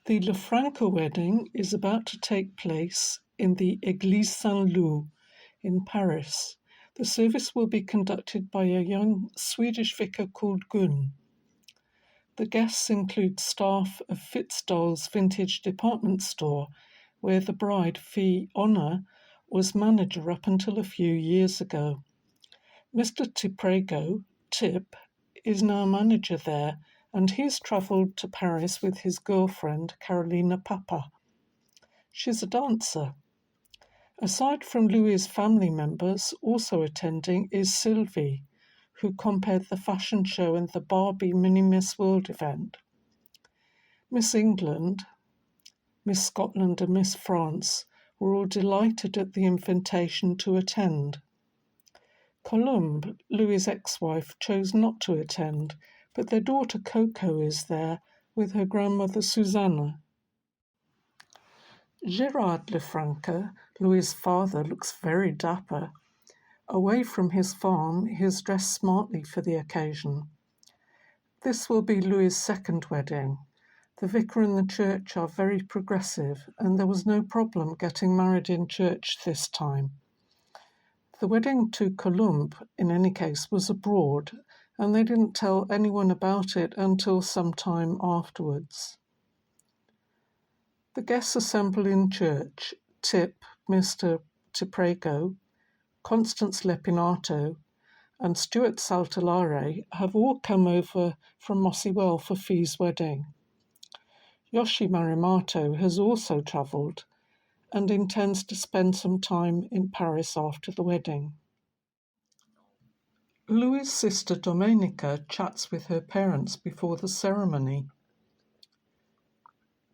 The Lefranca wedding is about to take place in the Église Saint-Loup in Paris. The service will be conducted by a young Swedish vicar called Gun. The guests include staff of Fitzdal's vintage department store, where the bride, Onna, was manager up until a few years ago. Mr. Tiprego, Tip, is now manager there, and he's travelled to Paris with his girlfriend, Carolina Papa. She's a dancer. Aside from Louis's family members, also attending is Sylvie, who compared the fashion show and the Barbie Mini Miss World event. Miss England, Miss Scotland and Miss France were all delighted at the invitation to attend. Columbe, Louis's ex-wife, chose not to attend, but their daughter Coco is there with her grandmother Susanna. Gérard Lefranca, Louis's father, looks very dapper. Away from his farm, he is dressed smartly for the occasion. This will be Louis's second wedding. The vicar and the church are very progressive, and there was no problem getting married in church this time. The wedding to Columbe, in any case, was abroad, and they didn't tell anyone about it until some time afterwards. The guests assemble in church. Tip, Mr. Tiprego, Constance Lepinato, and Stuart Saltellare have all come over from Mossy Well for Fee's wedding. Yoshi Marimato has also travelled and intends to spend some time in Paris after the wedding. Louis's sister Domenica chats with her parents before the ceremony.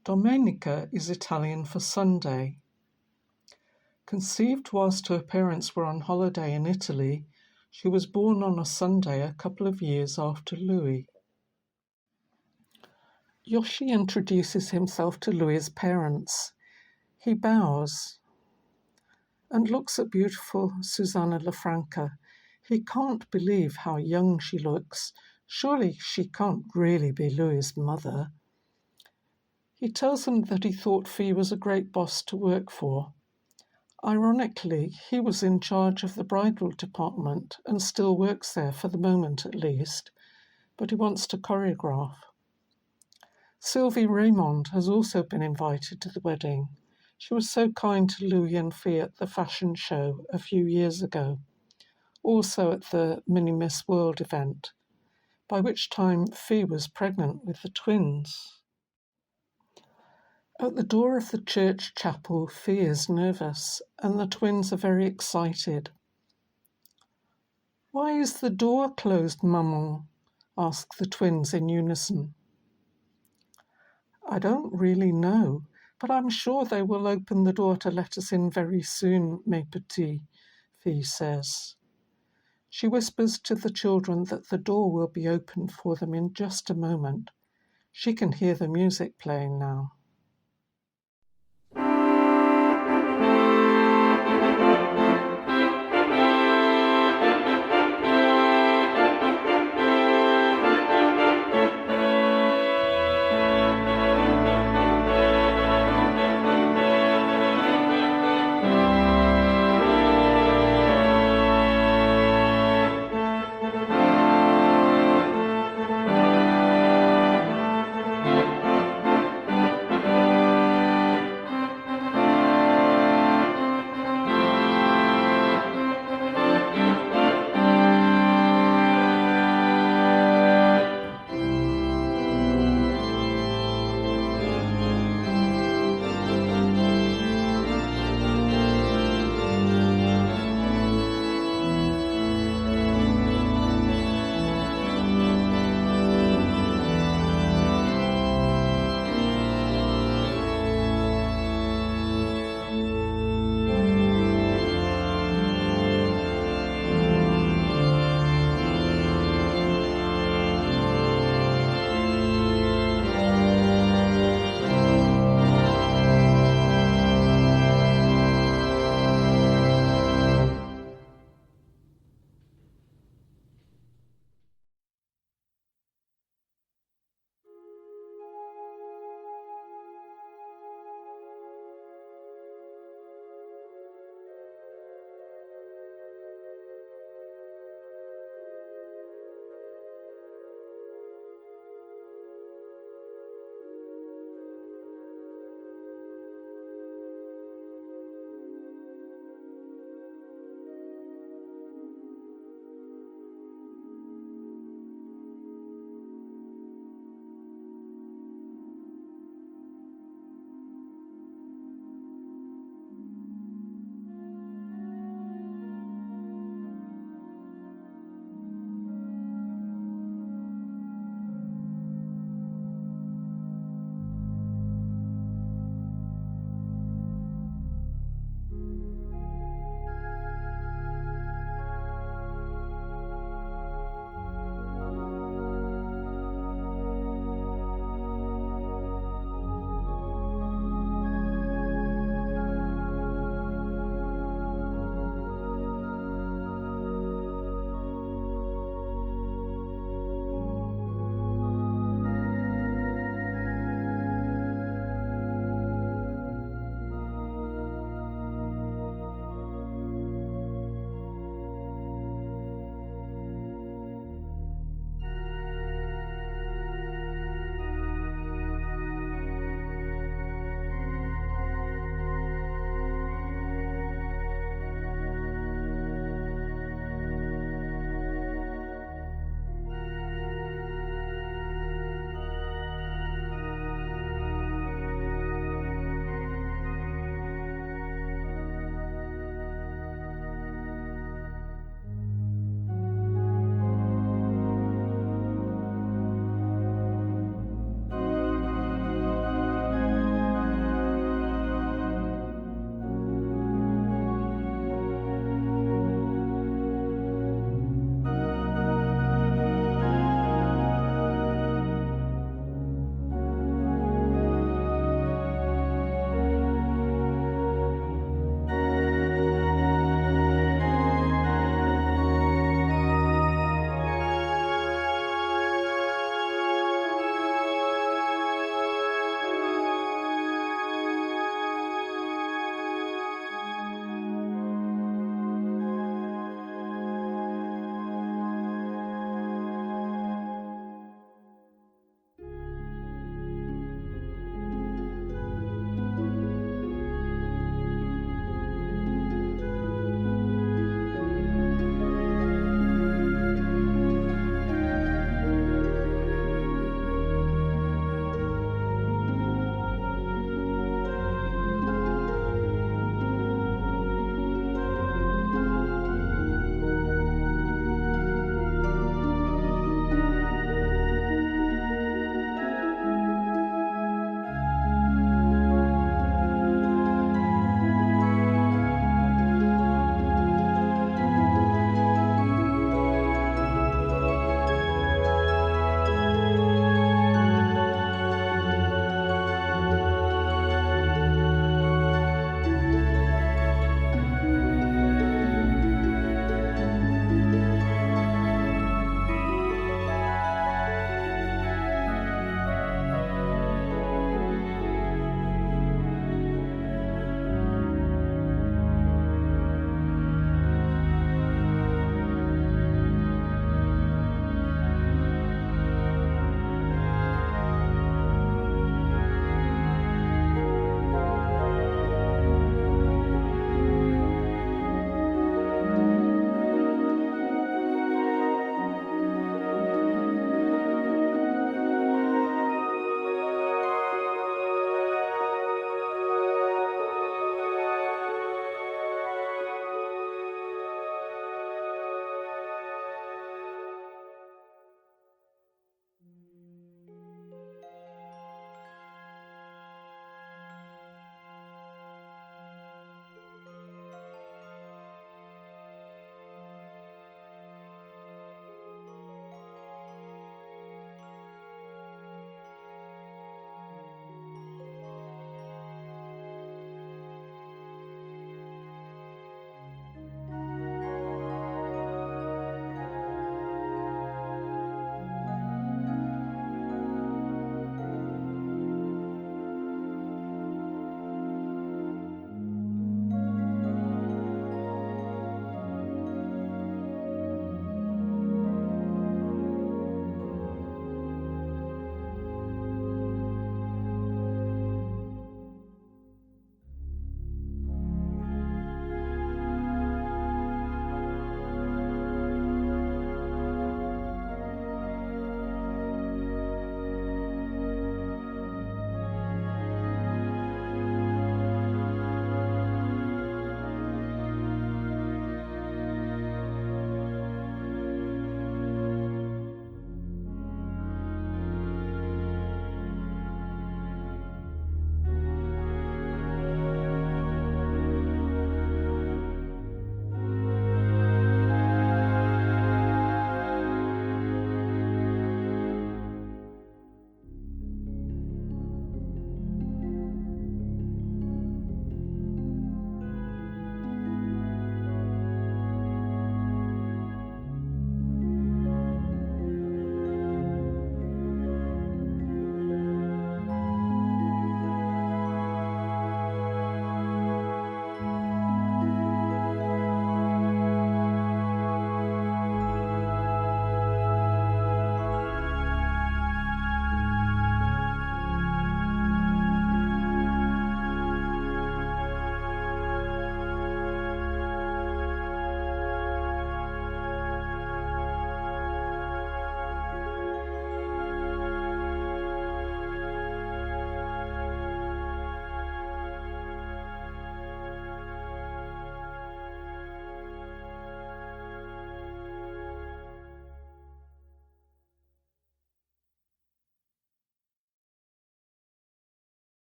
Domenica is Italian for Sunday. Conceived whilst her parents were on holiday in Italy, she was born on a Sunday a couple of years after Louis. Yoshi introduces himself to Louis's parents. He bows and looks at beautiful Susanna Lefranca. He can't believe how young she looks. Surely she can't really be Louis's mother. He tells them that he thought Fee was a great boss to work for. Ironically, he was in charge of the bridal department and still works there for the moment at least, but he wants to choreograph. Sylvie Raymond has also been invited to the wedding. She was so kind to Louis and Fee at the fashion show a few years ago, also at the Mini Miss World event, by which time Fee was pregnant with the twins. At the door of the church chapel, Fee is nervous, and the twins are very excited. "Why is the door closed, maman?" ask the twins in unison. "I don't really know, but I'm sure they will open the door to let us in very soon, mes petits," Fee says. She whispers to the children that the door will be opened for them in just a moment. She can hear the music playing now.